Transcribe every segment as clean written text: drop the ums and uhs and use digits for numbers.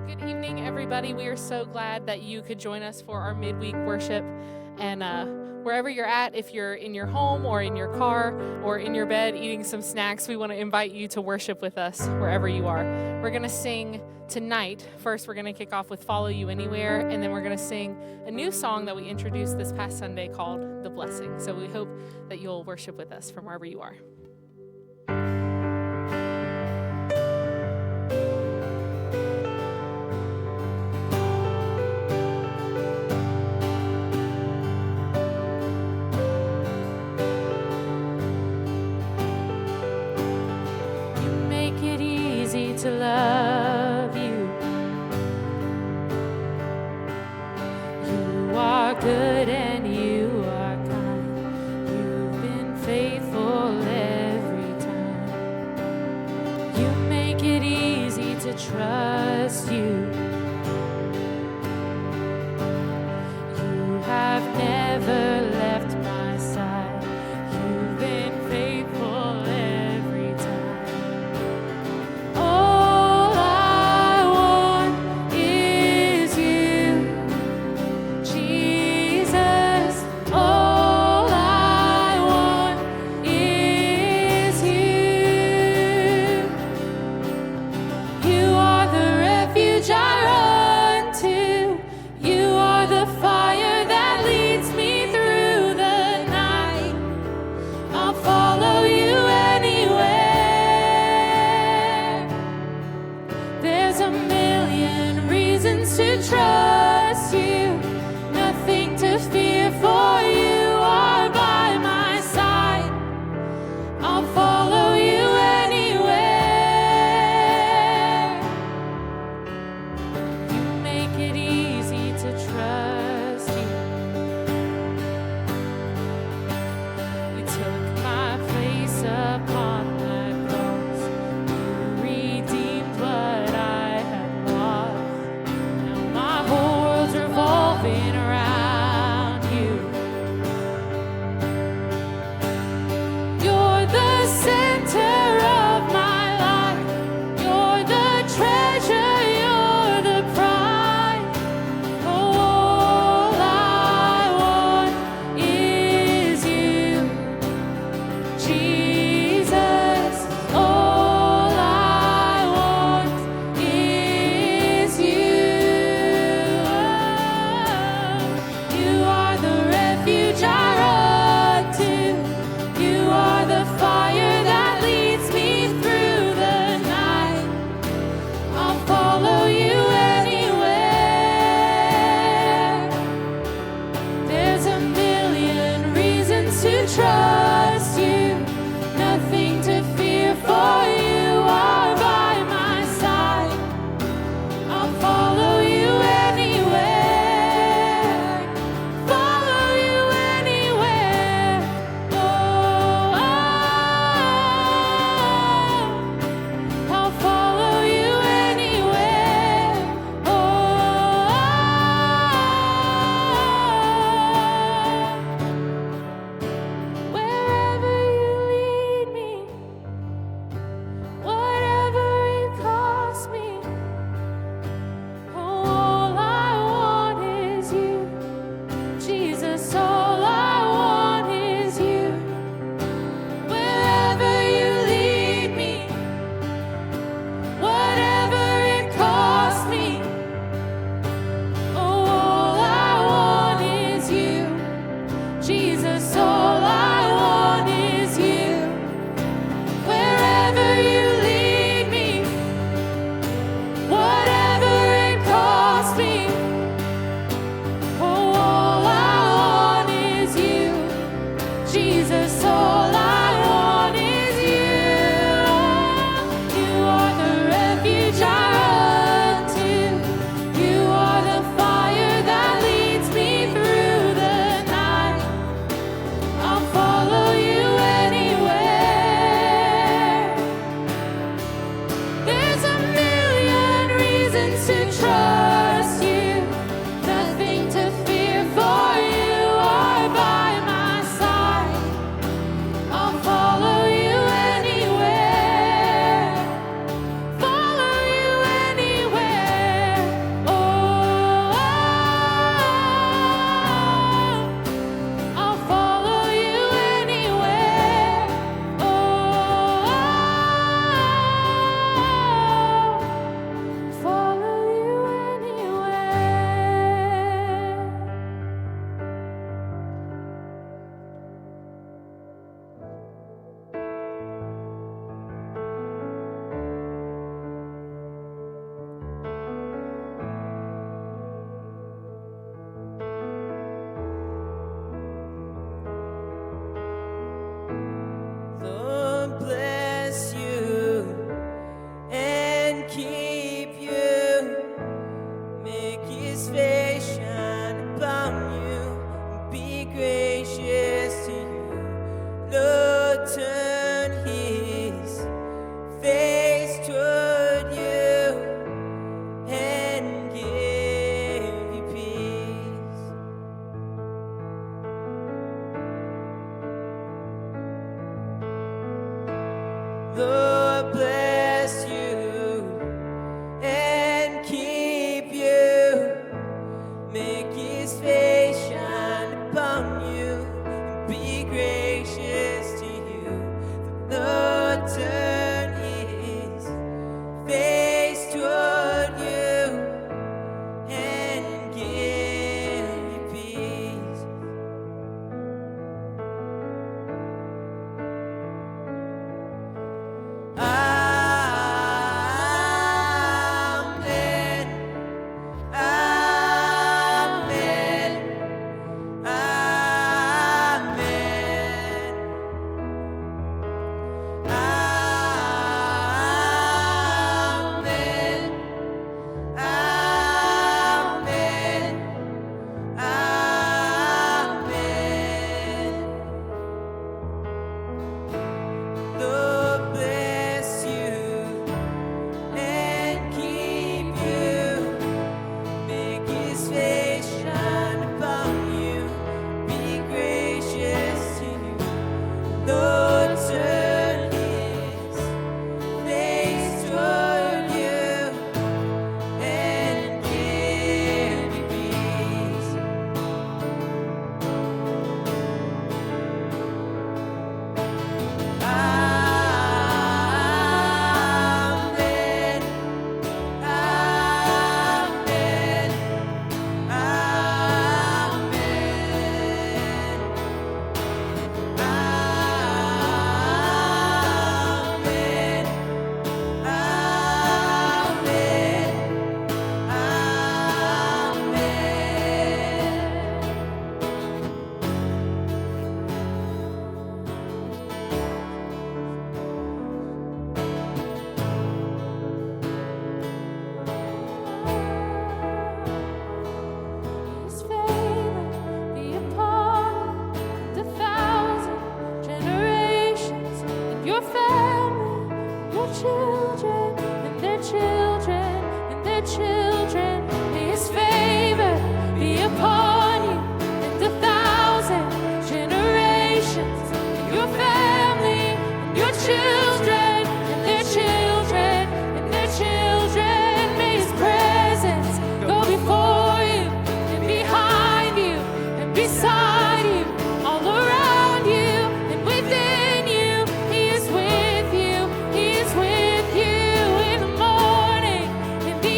Good evening, everybody. We are so glad that you could join us for our midweek worship. And wherever you're at, if you're in your home or in your car or in your bed eating some snacks, we want to invite you to worship with us wherever you are. We're going to sing tonight. First, we're going to kick off with Follow You Anywhere, and then we're going to sing a new song that we introduced this past Sunday called The Blessing. So we hope that you'll worship with us from wherever you are. To love you. You are good and you are kind. You've been faithful every time. You make it easy to trust you. You have never left my side. You've been faithful every time. Trust you, nothing to fear, for you are by my side. I'll follow you anywhere. You make it easy to trust you. You took my place upon the cross. You redeemed what I had lost. Revolving around you. You're the center of my life. You're the treasure, you're the pride. All I want is you, Jesus. All I want is you. I run to. You are the fire that leads me through the night. I'll follow you anywhere. There's a million reasons to trust you. Nothing to fear, for you are by my side. I'll follow you anywhere. keep you. Make his face shine upon you and be gracious to you. Lord, turn his face toward you and give you peace. Lord, bless you and keep you. Make his face shine upon you and be gracious to you. The Lord turn his face toward you and give you peace. Amen. Amen. Amen. Amen. Amen. Amen. Lord bless you and keep you. Make his face shine upon you. Be gracious to you. Lord, turn his face toward you and give you peace. Amen. Amen. His favor be upon the 1,000 generations, and your family, your children, and their children, and their children. May his favor be upon you, and the 1,000 generations, and your family, and your children, and their children, and their children. May his presence go before you and behind you and beside you, all around you and within you. He is with you. He is with you in the morning, in the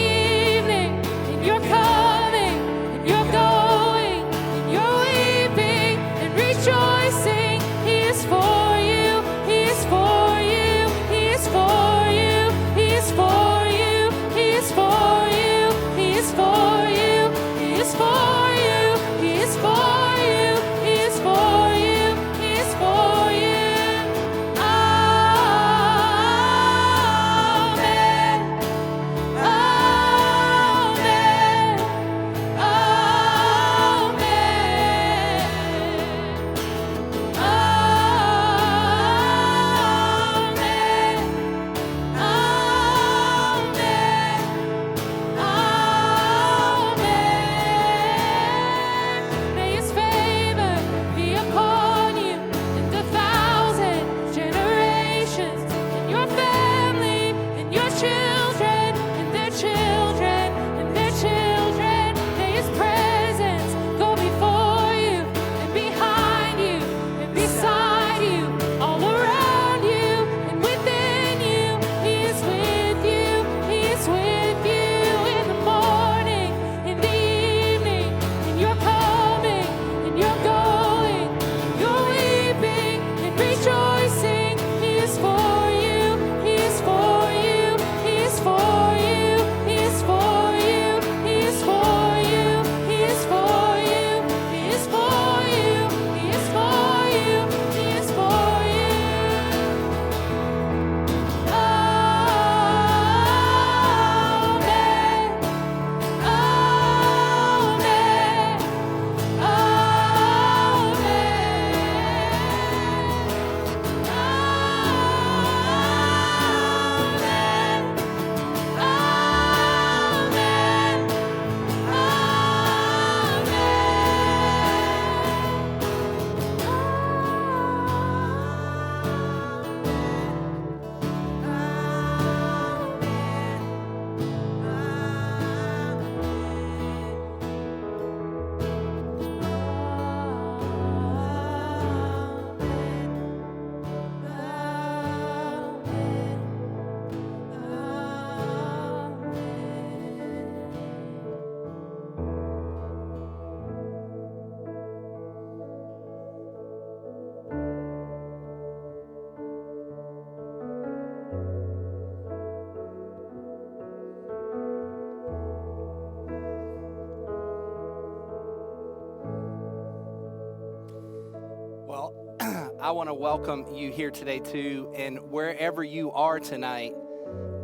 want to welcome you here today too. And wherever you are tonight,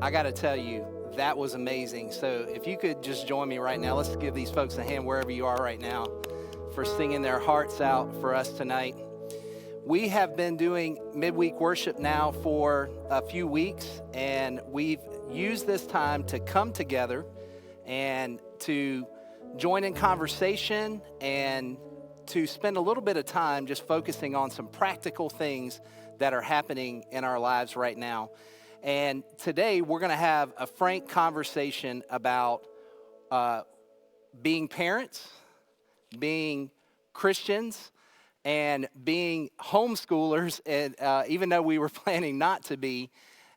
I got to tell you, that was amazing. So if you could just join me right now, let's give these folks a hand wherever you are right now for singing their hearts out for us tonight. We have been doing midweek worship now for a few weeks, and we've used this time to come together and to join in conversation and to spend a little bit of time just focusing on some practical things that are happening in our lives right now. And today we're going to have a frank conversation about being parents, being Christians, and being homeschoolers, and even though we were planning not to be.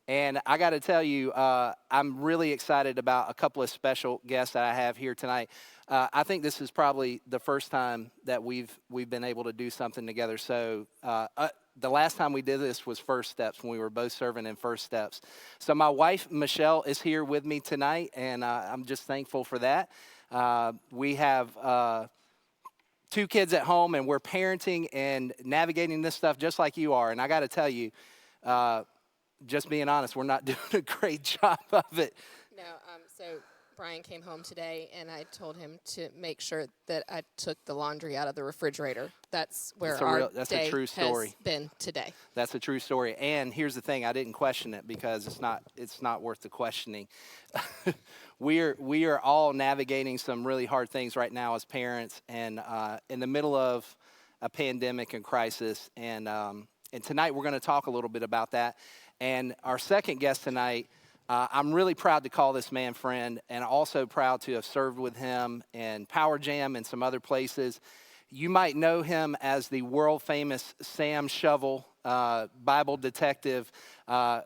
And I got to tell you, I'm really excited about a couple of special guests that I have here tonight. I think this is probably the first time that we've been able to do something together. So the last time we did this was First Steps, when we were both serving in First Steps. So my wife, Michelle, is here with me tonight, and I'm just thankful for that. We have 2 kids at home, and we're parenting and navigating this stuff just like you are. And I got to tell you, just being honest, we're not doing a great job of it. No, so Bryan came home today, and I told him to make sure that I took the laundry out of the refrigerator. That's where That's day a true story. has been today. That's a true story. And here's the thing, I didn't question it because it's not worth the questioning. We are all navigating some really hard things right now as parents, and in the middle of a pandemic and crisis. And tonight we're going to talk a little bit about that. And our second guest tonight, I'm really proud to call this man friend, and also proud to have served with him in Power Jam and some other places. You might know him as the world-famous Sam Shovel, Bible detective.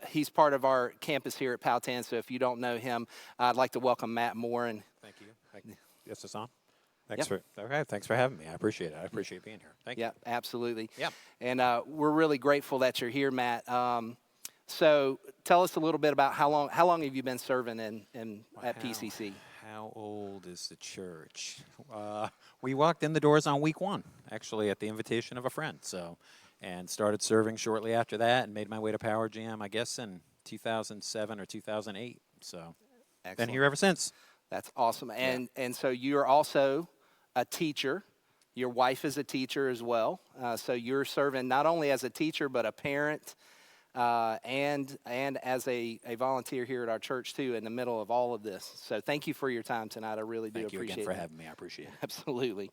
He's part of our campus here at Powhatan, so if you don't know him, I'd like to welcome Matt Morin. Thank you. Yes, it's on. Thanks for having me. I appreciate it. I appreciate being here. Thank you. Yeah, absolutely. Yeah. And we're really grateful that you're here, Matt. So tell us a little bit about how long have you been serving at PCC? How old is the church? We walked in the doors on week 1, actually, at the invitation of a friend. And started serving shortly after that, and made my way to Power Jam, I guess, in 2007 or 2008. So, Excellent. Been here ever since. That's awesome. And so you're also a teacher. Your wife is a teacher as well. So you're serving not only as a teacher, but a parent, and as a volunteer here at our church too, in the middle of all of this. So thank you for your time tonight. I really do appreciate it. Thank you again for having me. I appreciate it. Absolutely.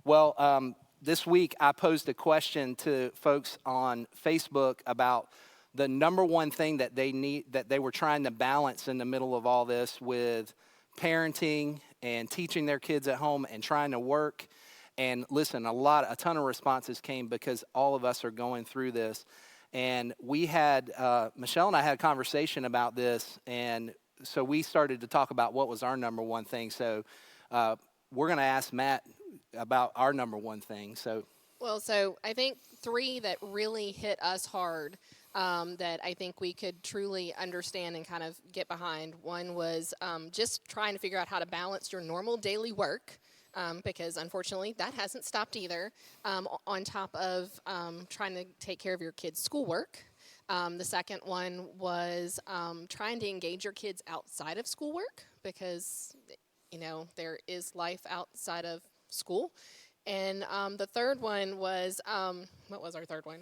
Well, this week I posed a question to folks on Facebook about the number one thing that they were trying to balance in the middle of all this, with parenting and teaching their kids at home and trying to work. And listen, a ton of responses came because all of us are going through this. And we had, Michelle and I had a conversation about this, and so we started to talk about what was our number one thing. So we're going to ask Matt about our number one thing. So I think 3 that really hit us hard, that I think we could truly understand and kind of get behind. One was just trying to figure out how to balance your normal daily work. Because unfortunately that hasn't stopped either, on top of trying to take care of your kids' schoolwork. The second one was trying to engage your kids outside of schoolwork, because, there is life outside of school. And the third one was, what was our third one?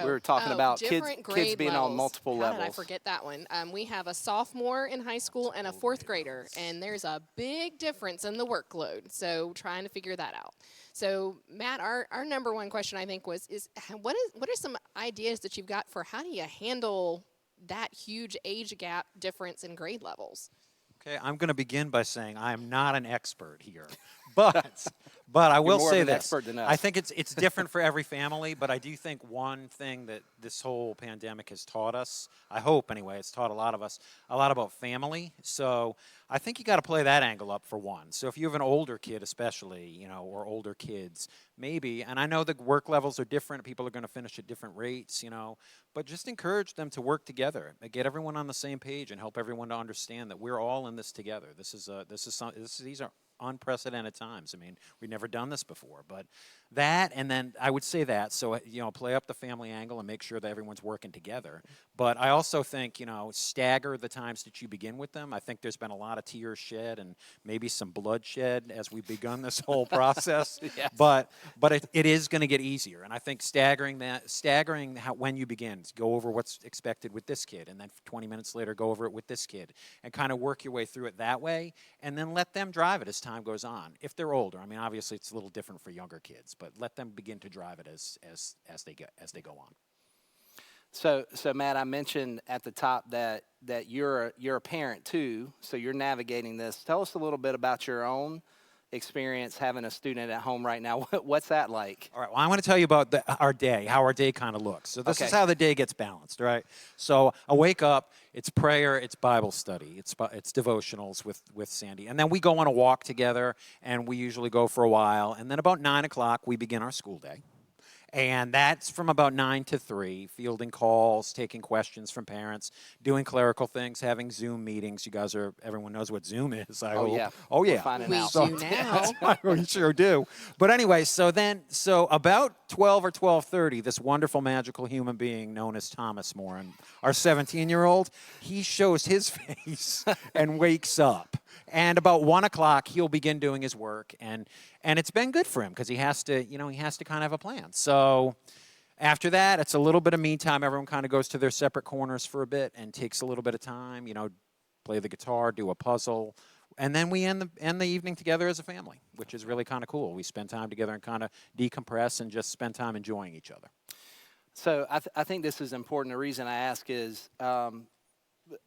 We were talking about kids being levels. on multiple levels. How did I forget that one? We have a sophomore in high school and a 4th grader, and there's a big difference in the workload. So trying to figure that out. So Matt, our number one question I think is what are some ideas that you've got for how do you handle that huge age gap difference in grade levels? Okay, I'm going to begin by saying I am not an expert here, but I will say this. I think it's different for every family, but I do think one thing that this whole pandemic has taught us, I hope anyway, it's taught a lot of us a lot about family. So I think you got to play that angle up for one. So if you have an older kid especially, or older kids, maybe, and I know the work levels are different, people are going to finish at different rates, but just encourage them to work together, get everyone on the same page and help everyone to understand that we're all in this together. These are unprecedented times. I mean, we've never done this before, but that, and then I would say that, so, play up the family angle and make sure that everyone's working together. But I also think, stagger the times that you begin with them. I think there's been a lot of tears shed and maybe some bloodshed as we've begun this whole process. Yes. But it is going to get easier. And I think staggering when you begin, go over what's expected with this kid, and then 20 minutes later, go over it with this kid, and kind of work your way through it that way, and then let them drive it as time goes on. If they're older, I mean, obviously it's a little different for younger kids, but let them begin to drive it as they go on. So Matt, I mentioned at the top that you're a parent too, so you're navigating this. Tell us a little bit about your own experience having a student at home right now. What's that like? All right, well, I want to tell you about our day, how our day kind of looks. So this is how the day gets balanced, right? So I wake up, it's prayer, it's Bible study, it's devotionals with Sandy. And then we go on a walk together, and we usually go for a while. And then about 9 o'clock, we begin our school day. And that's from about 9 to 3, fielding calls, taking questions from parents, doing clerical things, having Zoom meetings. Everyone knows what Zoom is, I hope. Yeah. Oh, yeah. We're finding We out. do now. We sure do. But anyway, so about 12 or 12:30, this wonderful magical human being known as Thomas Morin, our 17-year-old, he shows his face and wakes up. And about 1 o'clock, he'll begin doing his work, and it's been good for him because he has to kind of have a plan. So after that, it's a little bit of me time. Everyone kind of goes to their separate corners for a bit and takes a little bit of time, play the guitar, do a puzzle, and then we end the evening together as a family, which is really kind of cool. We spend time together and kind of decompress and just spend time enjoying each other. So I think this is important. The reason I ask is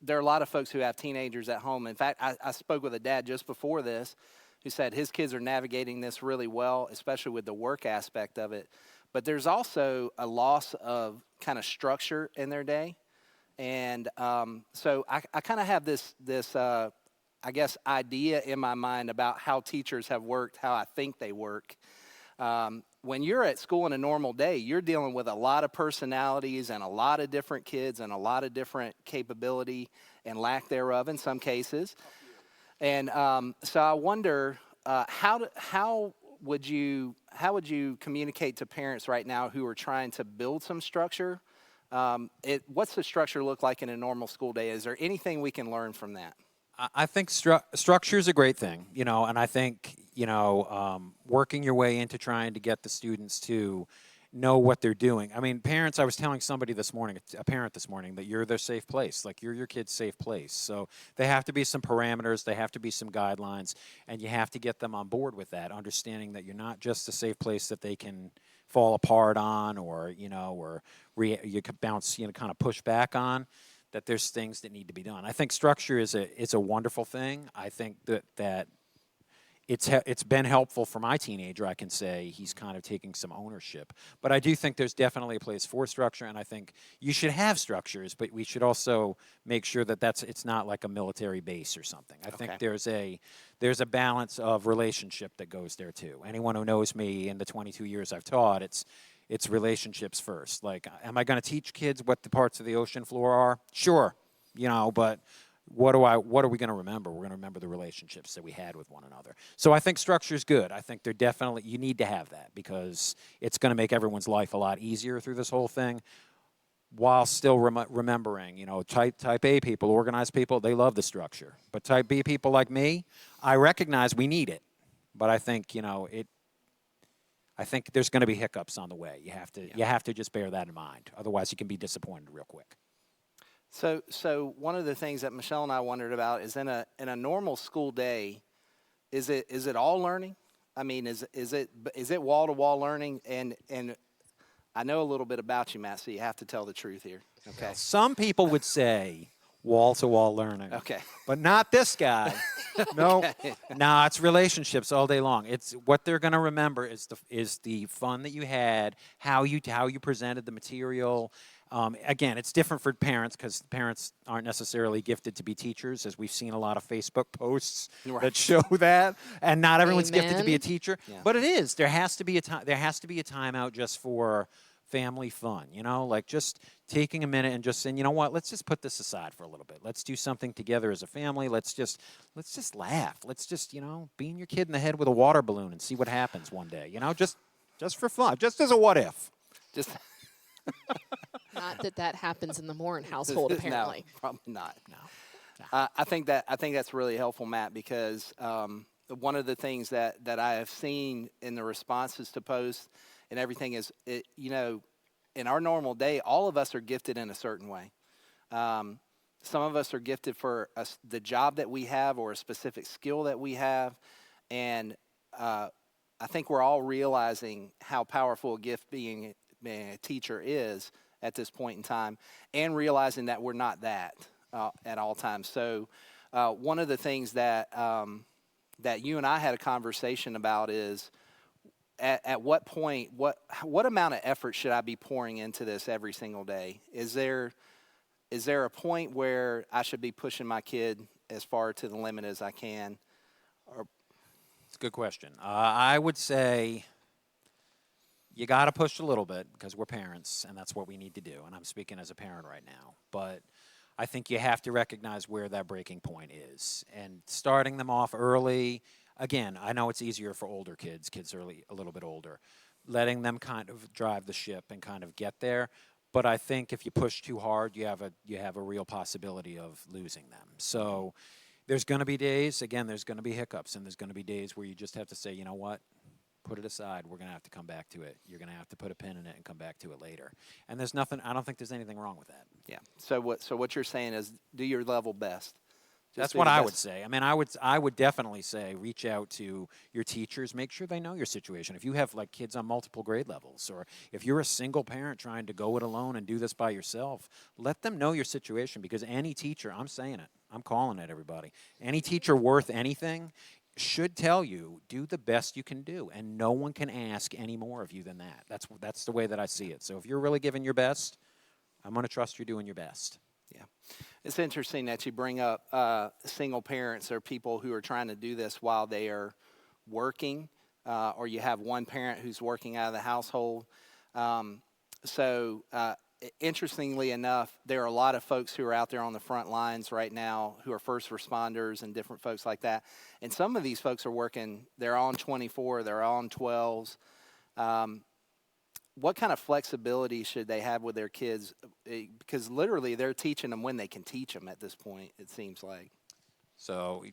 there are a lot of folks who have teenagers at home. In fact, I spoke with a dad just before this who said his kids are navigating this really well, especially with the work aspect of it. But there's also a loss of kind of structure in their day. And so I kind of have this I guess, idea in my mind about how teachers have worked, how I think they work. When you're at school in a normal day, you're dealing with a lot of personalities and a lot of different kids and a lot of different capability and lack thereof in some cases. And so I wonder, how would you communicate to parents right now who are trying to build some structure? What's the structure look like in a normal school day? Is there anything we can learn from that? I think structure is a great thing, and I think, working your way into trying to get the students to know what they're doing. I mean, parents, I was telling somebody a parent this morning, that you're their safe place. Like, you're your kid's safe place. So there have to be some parameters, there have to be some guidelines, and you have to get them on board with that, understanding that you're not just a safe place that they can fall apart on or you could bounce, kind of push back on. That there's things that need to be done. I think structure is a wonderful thing. I think that it's been helpful for my teenager. I can say he's kind of taking some ownership. But I do think there's definitely a place for structure, and I think you should have structures, but we should also make sure that it's not like a military base or something. I think there's a balance of relationship that goes there too. Anyone who knows me in the 22 years I've taught, it's relationships first. Like, am I going to teach kids what the parts of the ocean floor are? Sure, but what are we going to remember? We're going to remember the relationships that we had with one another. So I think structure is good. I think you need to have that because it's going to make everyone's life a lot easier through this whole thing, while still remembering, type A people, organized people, they love the structure. But type B people like me, I recognize we need it. But I think, I think there's going to be hiccups on the way. You have to just bear that in mind. Otherwise, you can be disappointed real quick. So one of the things that Michelle and I wondered about is in a normal school day, is it all learning? I mean, is it wall to wall learning? And I know a little bit about you, Matt, so you have to tell the truth here. Okay. Some people would say wall to wall learning. Okay. But not this guy. No. Okay. No, it's relationships all day long. It's what they're going to remember is the fun that you had, how you presented the material. Again, it's different for parents because parents aren't necessarily gifted to be teachers, as we've seen a lot of Facebook posts that show that, and not everyone's gifted to be a teacher. Yeah. But it is. There has to be a time out just for family fun, like just taking a minute and just saying, you know what, let's just put this aside for a little bit. Let's do something together as a family. Let's just laugh. Let's just, beam your kid in the head with a water balloon and see what happens one day, just for fun, just as a what if. Just Not that happens in the Morin household, apparently. No, probably not. No. I think that's really helpful, Matt, because one of the things that I have seen in the responses to posts and everything is, in our normal day, all of us are gifted in a certain way. Some of us are gifted for the job that we have or a specific skill that we have, and I think we're all realizing how powerful a gift being a teacher is at this point in time, and realizing that we're not that at all times. So one of the things that you and I had a conversation about is at what point, what amount of effort should I be pouring into this every single day? Is there a point where I should be pushing my kid as far to the limit as I can? It's a good question. I would say you got to push a little bit because we're parents, and that's what we need to do. And I'm speaking as a parent right now. But I think you have to recognize where that breaking point is. And starting them off early, again, I know it's easier for older kids early, a little bit older, letting them kind of drive the ship and kind of get there. But I think if you push too hard, you have a real possibility of losing them. So there's going to be days, again, there's going to be hiccups, and there's going to be days where you just have to say, you know what? Put it aside. We're going to have to come back to it. You're going to have to put a pin in it and come back to it later. And there's nothing, I don't think there's anything wrong with that. Yeah. So what you're saying is do your level best. That's what I would say. I mean, I would definitely say reach out to your teachers. Make sure they know your situation. If you have like kids on multiple grade levels, or if you're a single parent trying to go it alone and do this by yourself, let them know your situation, because any teacher, I'm saying it, I'm calling it, everybody, any teacher worth anything should tell you, do the best you can do, and no one can ask any more of you than that. That's the way that I see it. So if you're really giving your best, I'm going to trust you're doing your best. Yeah. It's interesting that you bring up single parents or people who are trying to do this while they are working, or you have one parent who's working out of the household. Interestingly enough, there are a lot of folks who are out there on the front lines right now who are first responders and different folks like that. And some of these folks are working, they're on 24, they're on 12s. What kind of flexibility should they have with their kids? Because literally they're teaching them when they can teach them at this point, it seems like. So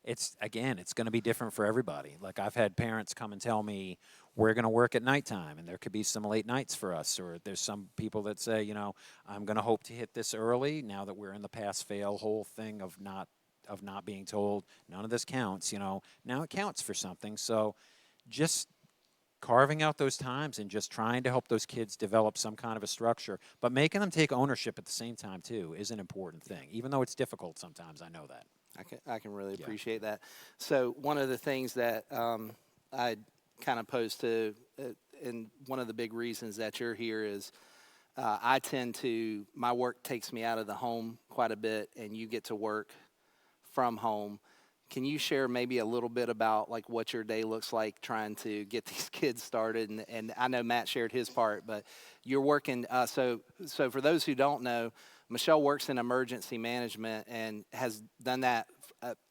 it's going to be different for everybody. Like, I've had parents come and tell me, we're going to work at nighttime, and there could be some late nights for us. Or there's some people that say, I'm going to hope to hit this early now that we're in the pass-fail whole thing of not being told none of this counts. Now it counts for something. So just carving out those times and just trying to help those kids develop some kind of a structure, but making them take ownership at the same time too is an important thing, even though it's difficult sometimes. I know that. I can really appreciate that. So one of the things that I kind of posed to, and one of the big reasons that you're here is my work takes me out of the home quite a bit, and you get to work from home. Can you share maybe a little bit about like what your day looks like trying to get these kids started? And I know Matt shared his part, but you're working. So for those who don't know, Michelle works in emergency management and has done that,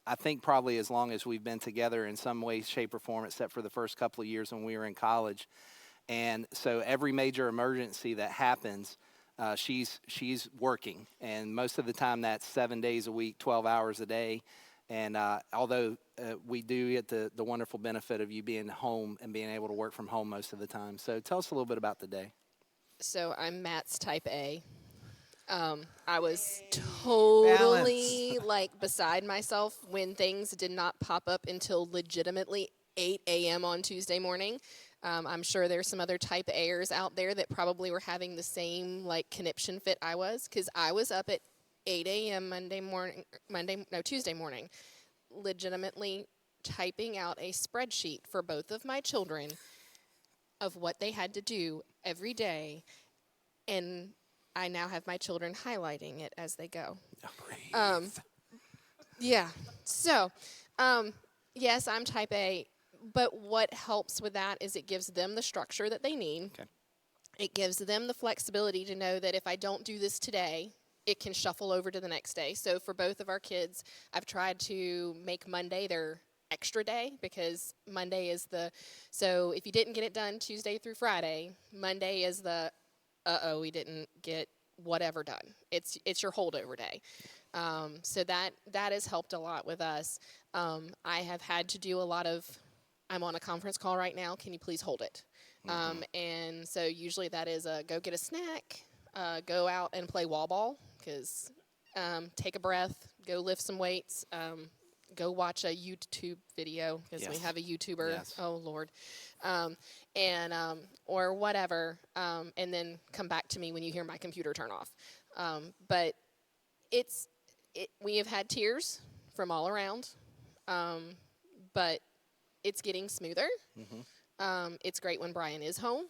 I think, probably as long as we've been together in some way, shape, or form, except for the first couple of years when we were in college. And so every major emergency that happens, she's working. And most of the time that's 7 days a week, 12 hours a day. And although we do get the wonderful benefit of you being home and being able to work from home most of the time. So tell us a little bit about the day. So I'm Matt's type A. I was totally beside myself when things did not pop up until legitimately 8 a.m. on Tuesday morning. I'm sure there's some other type A'ers out there that probably were having the same conniption fit I was, because I was up at 8 a.m. Tuesday morning, legitimately typing out a spreadsheet for both of my children of what they had to do every day, and I now have my children highlighting it as they go. Yeah. So, yes, I'm type A, but what helps with that is it gives them the structure that they need. Okay. It gives them the flexibility to know that if I don't do this today, it can shuffle over to the next day. So for both of our kids, I've tried to make Monday their extra day, because Monday is so if you didn't get it done Tuesday through Friday, Monday is we didn't get whatever done. It's your holdover day. So that has helped a lot with us. I have had to do a lot of, I'm on a conference call right now, can you please hold it? And so usually that is go get a snack, go out and play wall ball, because take a breath, go lift some weights, go watch a YouTube video, because we have a YouTuber. Yes. Oh, Lord. Or whatever, and then come back to me when you hear my computer turn off. But we have had tears from all around, but it's getting smoother. It's great when Bryan is home.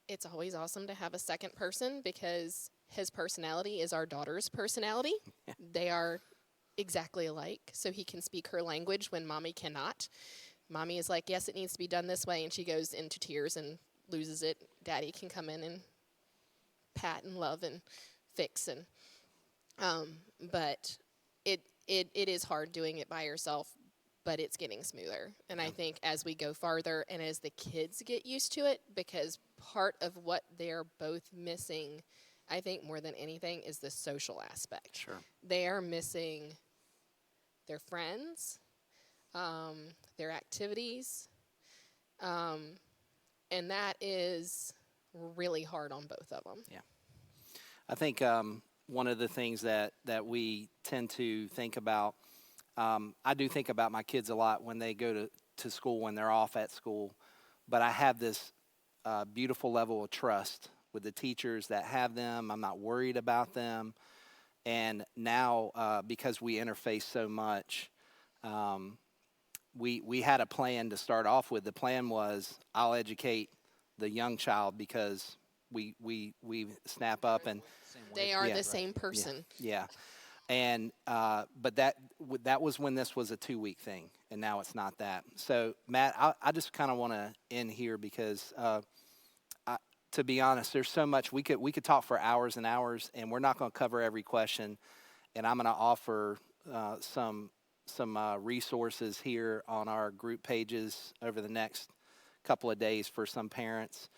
It's always awesome to have a second person, because his personality is our daughter's personality. They are exactly alike, so he can speak her language when Mommy cannot. Mommy is like, yes, it needs to be done this way, and she goes into tears and loses it. Daddy can come in and pat and love and fix, and but it is hard doing it by yourself, but it's getting smoother. And I think as we go farther and as the kids get used to it, because part of what they're both missing, I think more than anything, is the social aspect. Sure. They are missing their friends, their activities, and that is really hard on both of them. Yeah. I think one of the things that we tend to think about, I do think about my kids a lot when they go to school, when they're off at school, but I have this beautiful level of trust with the teachers that have them. I'm not worried about them. And now, because we interface so much, we had a plan to start off with. The plan was, I'll educate the young child, because we snap up and they are the same person. Yeah. And but that was when this was a 2-week thing, and now it's not that. So Matt, I just kind of want to end here, because to be honest, there's so much we could talk for hours and hours, and we're not going to cover every question. And I'm going to offer some resources here on our group pages over the next couple of days for some parents.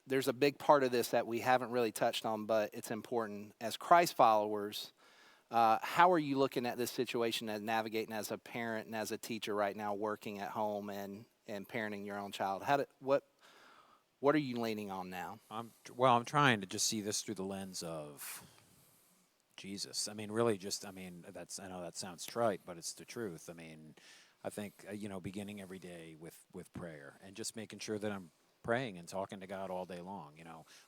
There's a big part of this that we haven't really touched on, but it's important. As Christ followers, how are you looking at this situation and navigating as a parent and as a teacher right now, working at home and parenting your own child? What are you leaning on now? I'm trying to just see this through the lens of Jesus. I mean, really, I know that sounds trite, but it's the truth. I mean, I think beginning every day with prayer, and just making sure that I'm praying and talking to God all day long.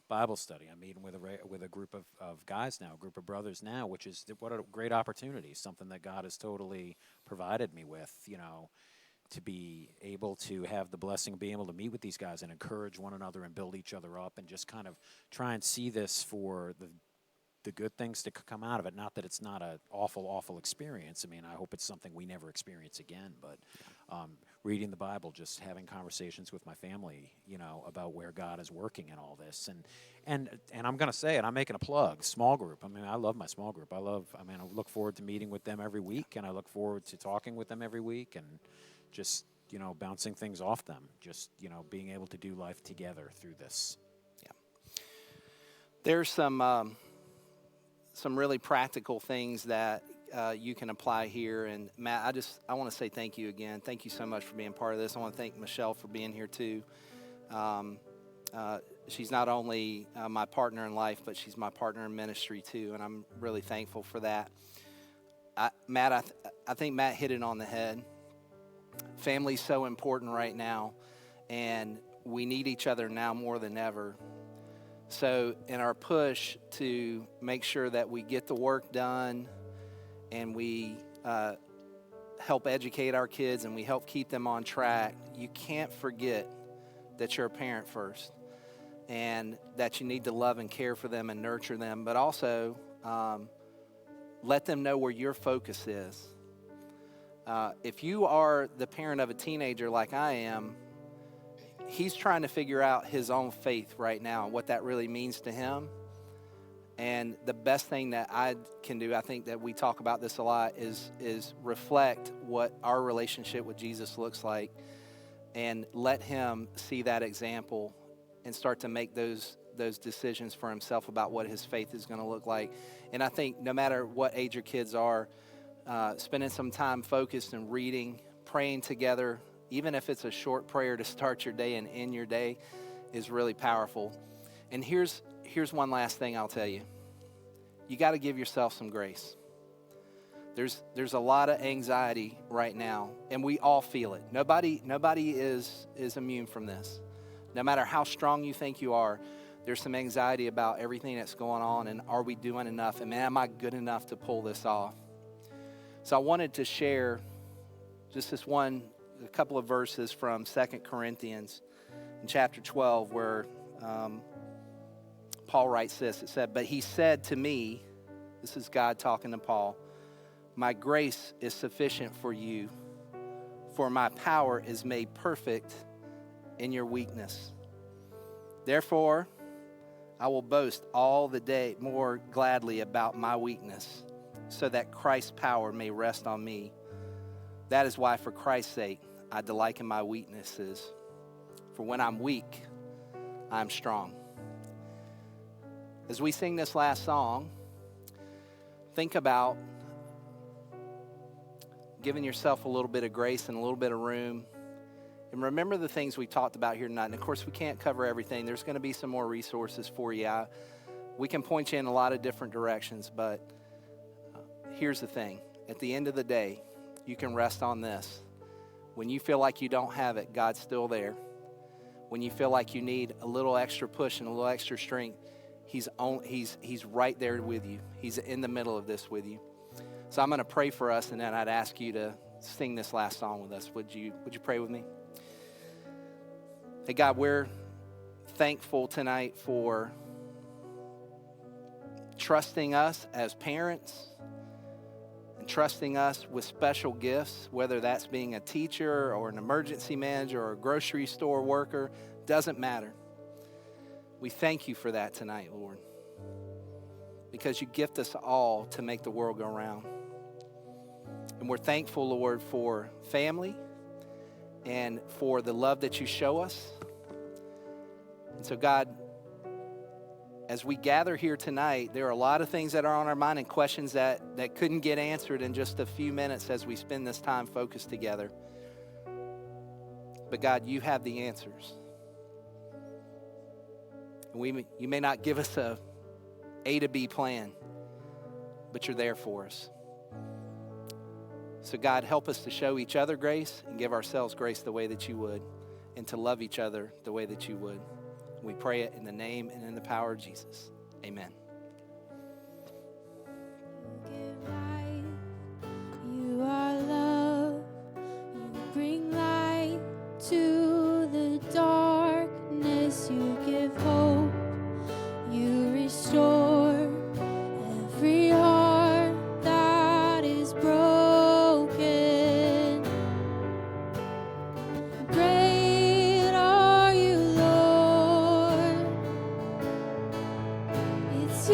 Bible study. I'm meeting with a group of guys now, a group of brothers now, which is what a great opportunity. Something that God has totally provided me with. To be able to have the blessing of being able to meet with these guys and encourage one another and build each other up, and just kind of try and see this for the good things to come out of it. Not that it's not an awful experience. I mean, I hope it's something we never experience again, but reading the Bible, just having conversations with my family, about where God is working in all this. And I'm going to say it, I'm making a plug, small group. I mean, I love my small group. I look forward to meeting with them every week, and I look forward to talking with them every week, and just, bouncing things off them, just, being able to do life together through this. Yeah. There's some really practical things that you can apply here. And Matt, I want to say thank you again. Thank you so much for being part of this. I want to thank Michelle for being here too. She's not only my partner in life, but she's my partner in ministry too, and I'm really thankful for that. Matt, I think Matt hit it on the head. Family's so important right now, and we need each other now more than ever. So in our push to make sure that we get the work done, and we help educate our kids, and we help keep them on track, you can't forget that you're a parent first, and that you need to love and care for them and nurture them, but also let them know where your focus is. If you are the parent of a teenager like I am, he's trying to figure out his own faith right now and what that really means to him. And the best thing that I can do, I think that we talk about this a lot, is reflect what our relationship with Jesus looks like and let him see that example and start to make those decisions for himself about what his faith is going to look like. And I think no matter what age your kids are, spending some time focused and reading, praying together, even if it's a short prayer to start your day and end your day, is really powerful. And here's one last thing I'll tell you. You got to give yourself some grace. There's a lot of anxiety right now, and we all feel it. Nobody is immune from this. No matter how strong you think you are, there's some anxiety about everything that's going on, and are we doing enough? And man, am I good enough to pull this off? So I wanted to share just a couple of verses from 2 Corinthians in chapter 12 where Paul writes this. It said, "But he said to me," this is God talking to Paul, "My grace is sufficient for you, for my power is made perfect in your weakness. Therefore, I will boast all the day more gladly about my weakness, so that Christ's power may rest on me. That is why, for Christ's sake, I delight in my weaknesses. For when I'm weak, I'm strong." As we sing this last song, think about giving yourself a little bit of grace and a little bit of room. And remember the things we talked about here tonight. And of course, we can't cover everything. There's going to be some more resources for you. We can point you in a lot of different directions, but here's the thing. At the end of the day, you can rest on this. When you feel like you don't have it, God's still there. When you feel like you need a little extra push and a little extra strength, He's right there with you. He's in the middle of this with you. So I'm going to pray for us, and then I'd ask you to sing this last song with us. Would you pray with me? Hey, God, we're thankful tonight for trusting us as parents and trusting us with special gifts, whether that's being a teacher or an emergency manager or a grocery store worker, doesn't matter. We thank you for that tonight, Lord, because you gift us all to make the world go round. And we're thankful, Lord, for family and for the love that you show us. And so, God, as we gather here tonight, there are a lot of things that are on our mind and questions that couldn't get answered in just a few minutes as we spend this time focused together. But God, you have the answers. You may not give us a A to B plan, but you're there for us. So God, help us to show each other grace and give ourselves grace the way that you would, and to love each other the way that you would. We pray it in the name and in the power of Jesus. Amen. You are love. You bring light to the darkness. You give hope. You restore every heart that is broken. Great are you, Lord. It's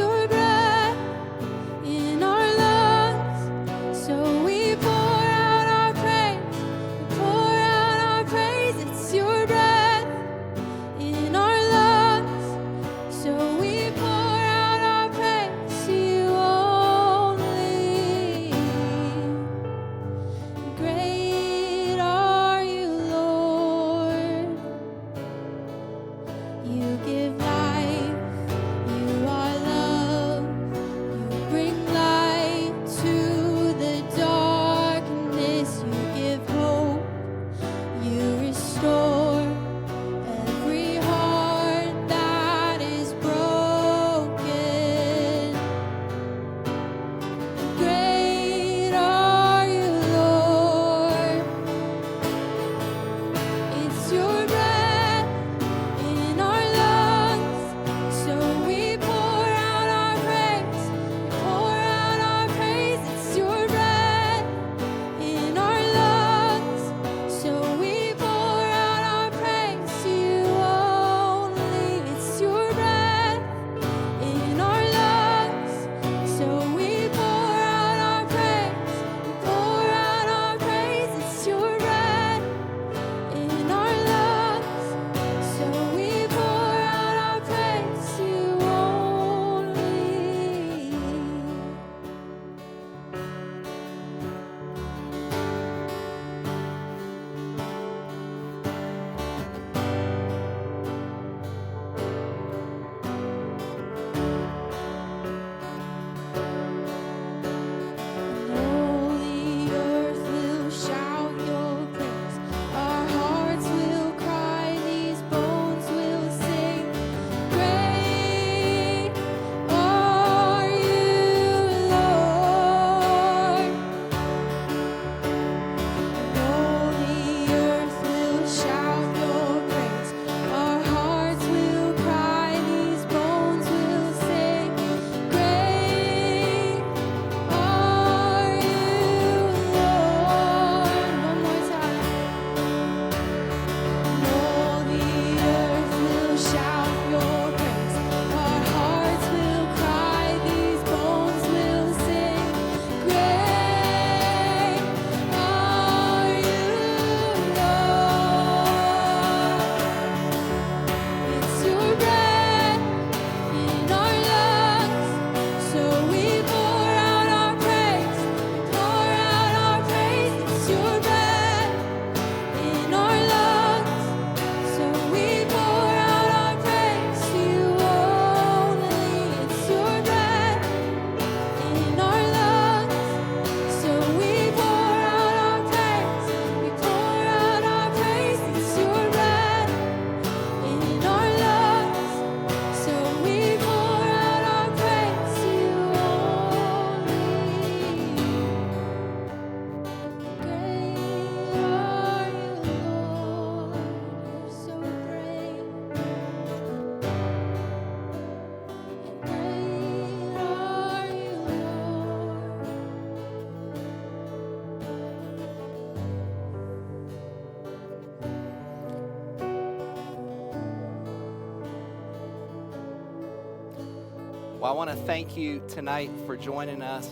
Well, I want to thank you tonight for joining us.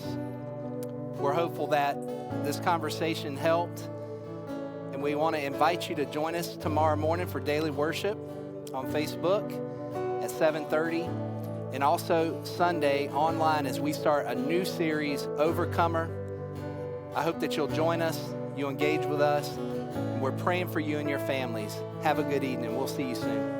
We're hopeful that this conversation helped, and we want to invite you to join us tomorrow morning for daily worship on Facebook at 7:30, and also Sunday online as we start a new series, Overcomer. I hope that you'll join us, you'll engage with us, and we're praying for you and your families. Have a good evening. We'll see you soon.